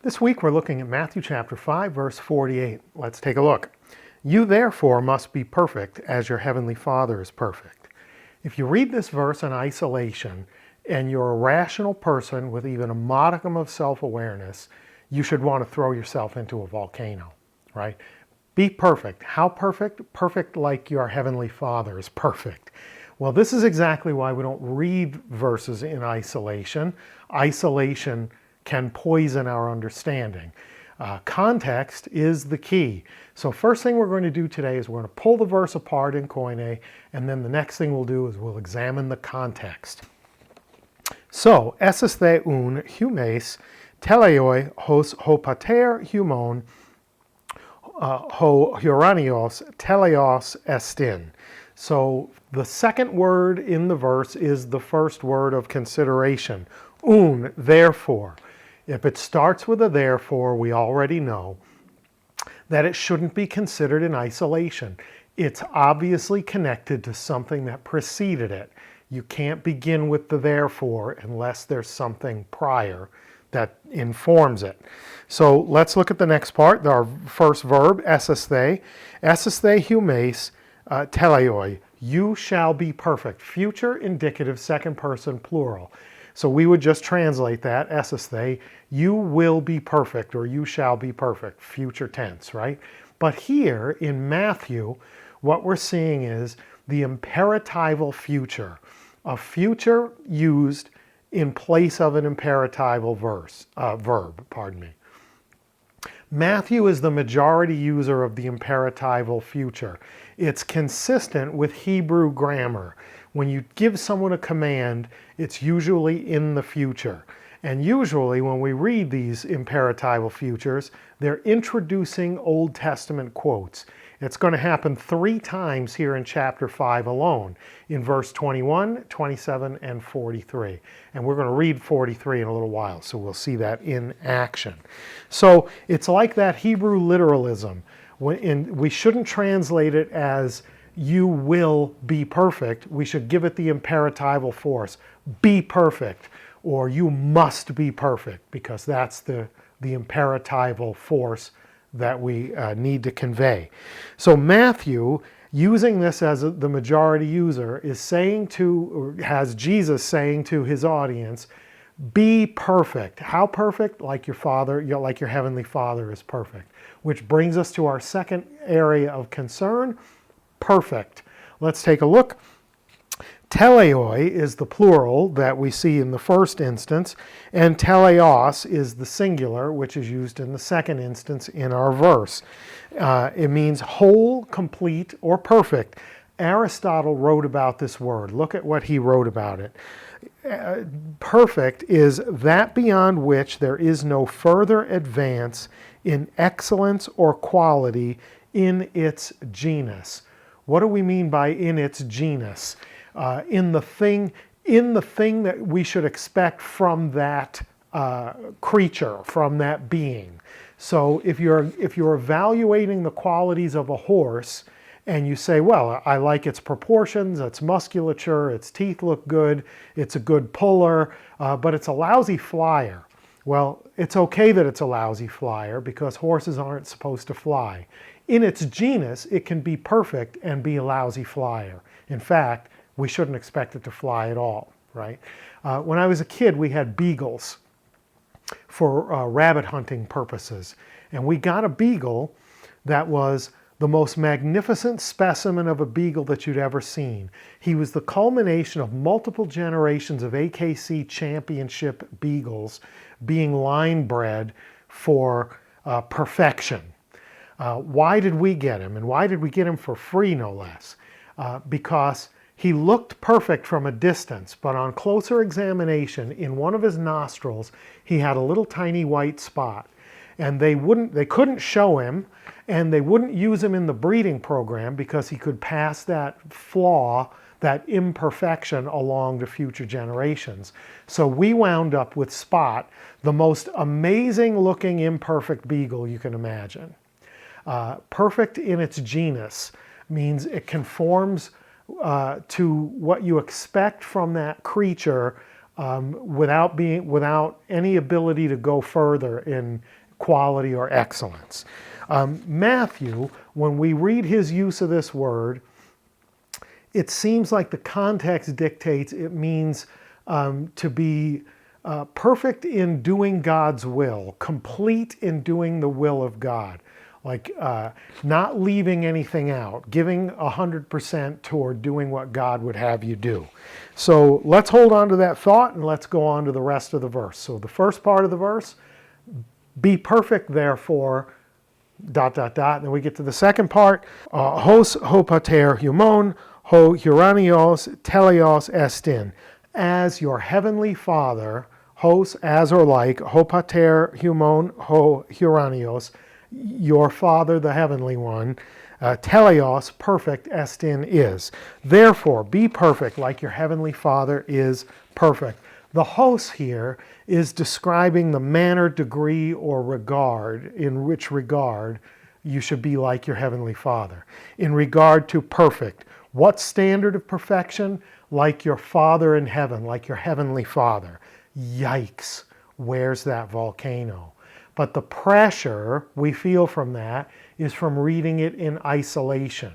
This week we're looking at Matthew chapter 5, verse 48. Let's take a look. You therefore must be perfect as your heavenly Father is perfect. If you read this verse in isolation and you're a rational person with even a modicum of self-awareness, you should want to throw yourself into a volcano, right? Be perfect. How perfect? Perfect like your heavenly Father is perfect. Well, this is exactly why we don't read verses in isolation. Isolation can poison our understanding. Context is the key. So first thing we're going to do today is we're going to pull the verse apart in Koine, and then the next thing we'll do is we'll examine the context. So, eses the un humes teleoi hos ho pater humon ho huranios teleos estin. So the second word in the verse is the first word of consideration. Un, therefore. If it starts with a therefore, we already know that it shouldn't be considered in isolation. It's obviously connected to something that preceded it. You can't begin with the therefore unless there's something prior that informs it. So let's look at the next part. Our first verb, eses the humes teleoi. You shall be perfect. Future indicative, second person plural. So we would just translate that, eses the, you will be perfect, or you shall be perfect, future tense, right? But here in Matthew, what we're seeing is the imperatival future, a future used in place of an imperatival verb. Matthew is the majority user of the imperatival future. It's consistent with Hebrew grammar. When you give someone a command, it's usually in the future. And usually when we read these imperatival futures, they're introducing Old Testament quotes. It's going to happen 3 times here in chapter 5 alone, in verse 21, 27, and 43. And we're going to read 43 in a little while, so we'll see that in action. So it's like that Hebrew literalism. We shouldn't translate it as you will be perfect. We should give it the imperatival force. Be perfect, or you must be perfect, because that's the imperatival force that we need to convey. So Matthew, using this as the majority user, is saying to, or has Jesus saying to his audience, be perfect. How perfect? Like your Father, like your heavenly Father is perfect. Which brings us to our second area of concern, perfect. Let's take a look. Teleoi is the plural that we see in the first instance, and teleos is the singular, which is used in the second instance in our verse. It means whole, complete, or perfect. Aristotle wrote about this word. Look at what he wrote about it. Perfect is that beyond which there is no further advance in excellence or quality in its genus. What do we mean by in its genus? In the thing that we should expect from that creature, from that being. So if you're evaluating the qualities of a horse and you say, well, I like its proportions, its musculature, its teeth look good, it's a good puller, but it's a lousy flyer. Well, it's okay that it's a lousy flyer because horses aren't supposed to fly. In its genus, it can be perfect and be a lousy flyer. In fact, we shouldn't expect it to fly at all, right? When I was a kid, we had beagles for rabbit hunting purposes. And we got a beagle that was the most magnificent specimen of a beagle that you'd ever seen. He was the culmination of multiple generations of AKC championship beagles being line bred for perfection. Why did we get him? And why did we get him for free, no less? Because he looked perfect from a distance, but on closer examination, in one of his nostrils, he had a little tiny white spot. And they couldn't show him, and they wouldn't use him in the breeding program because he could pass that flaw, that imperfection along to future generations. So we wound up with Spot, the most amazing looking imperfect beagle you can imagine. Perfect in its genus means it conforms to what you expect from that creature without any ability to go further in quality or excellence. Matthew, when we read his use of this word, it seems like the context dictates it means to be perfect in doing God's will, complete in doing the will of God, like not leaving anything out, giving 100% toward doing what God would have you do. So let's hold on to that thought and let's go on to the rest of the verse. So the first part of the verse, be perfect therefore, ... And then we get to the second part, hos ho pater humon, ho huranios teleos estin, as your heavenly Father, hos, as or like, ho pater humon, ho huranios, your Father, the heavenly one, teleos, perfect, estin, is. Therefore, be perfect like your heavenly Father is perfect. The hos here is describing the manner, degree, or regard, in which regard you should be like your heavenly Father. In regard to perfect, what standard of perfection? Like your Father in heaven, like your heavenly Father. Yikes, where's that volcano? But the pressure we feel from that is from reading it in isolation.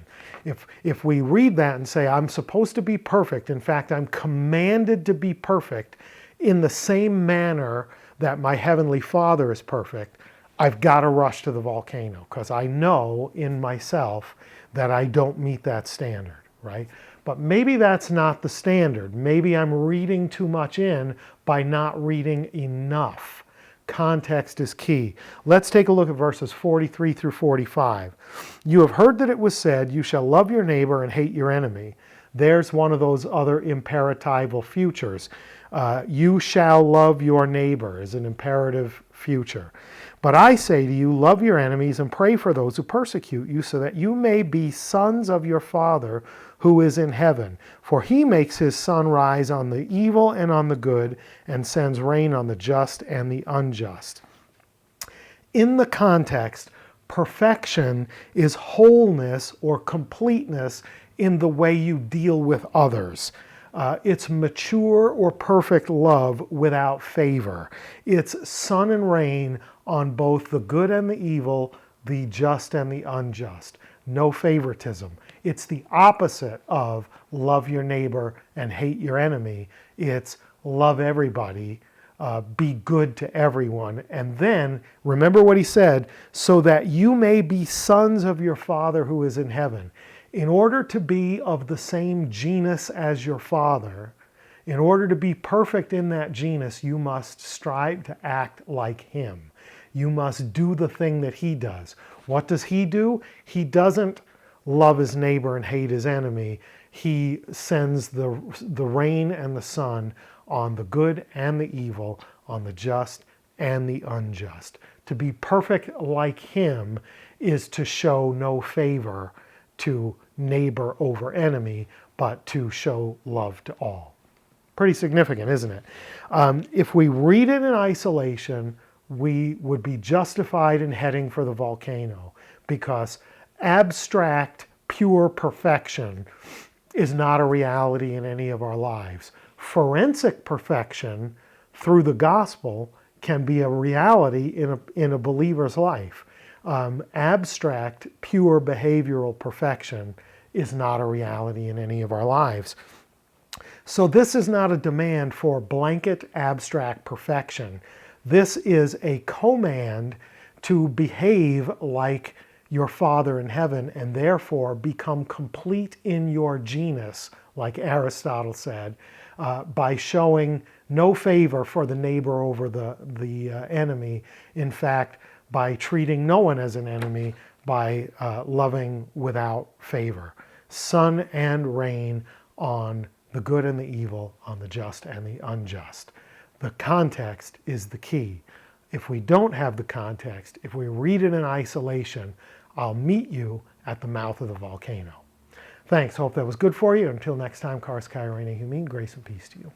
If we read that and say, I'm supposed to be perfect, in fact, I'm commanded to be perfect in the same manner that my heavenly Father is perfect, I've got to rush to the volcano because I know in myself that I don't meet that standard, right? But maybe that's not the standard. Maybe I'm reading too much in by not reading enough. Context is key. Let's take a look at verses 43 through 45. You have heard that it was said, you shall love your neighbor and hate your enemy. There's one of those other imperatival futures. You shall love your neighbor is an imperative future. But I say to you, love your enemies and pray for those who persecute you, so that you may be sons of your Father who is in heaven. For he makes his sun rise on the evil and on the good, and sends rain on the just and the unjust. In the context, perfection is wholeness or completeness in the way you deal with others. It's mature or perfect love without favor. It's sun and rain on both the good and the evil, the just and the unjust. No favoritism. It's the opposite of love your neighbor and hate your enemy. It's love everybody, be good to everyone. And then, remember what he said, so that you may be sons of your Father who is in heaven. In order to be of the same genus as your Father, in order to be perfect in that genus, you must strive to act like him. You must do the thing that he does. What does he do? He doesn't love his neighbor and hate his enemy. He sends the rain and the sun on the good and the evil, on the just and the unjust. To be perfect like him is to show no favor to neighbor over enemy, but to show love to all. Pretty significant, isn't it? If we read it in isolation, we would be justified in heading for the volcano, because abstract, pure perfection is not a reality in any of our lives. Forensic perfection through the gospel can be a reality in a believer's life. Abstract, pure behavioral perfection is not a reality in any of our lives. So this is not a demand for blanket abstract perfection. This is a command to behave like your Father in heaven and therefore become complete in your genus, like Aristotle said, by showing no favor for the neighbor over the enemy. In fact, by treating no one as an enemy, by loving without favor. Sun and rain on the good and the evil, on the just and the unjust. The context is the key. If we don't have the context, if we read it in isolation, I'll meet you at the mouth of the volcano. Thanks. Hope that was good for you. Until next time, Karis Kairene Humin, grace and peace to you.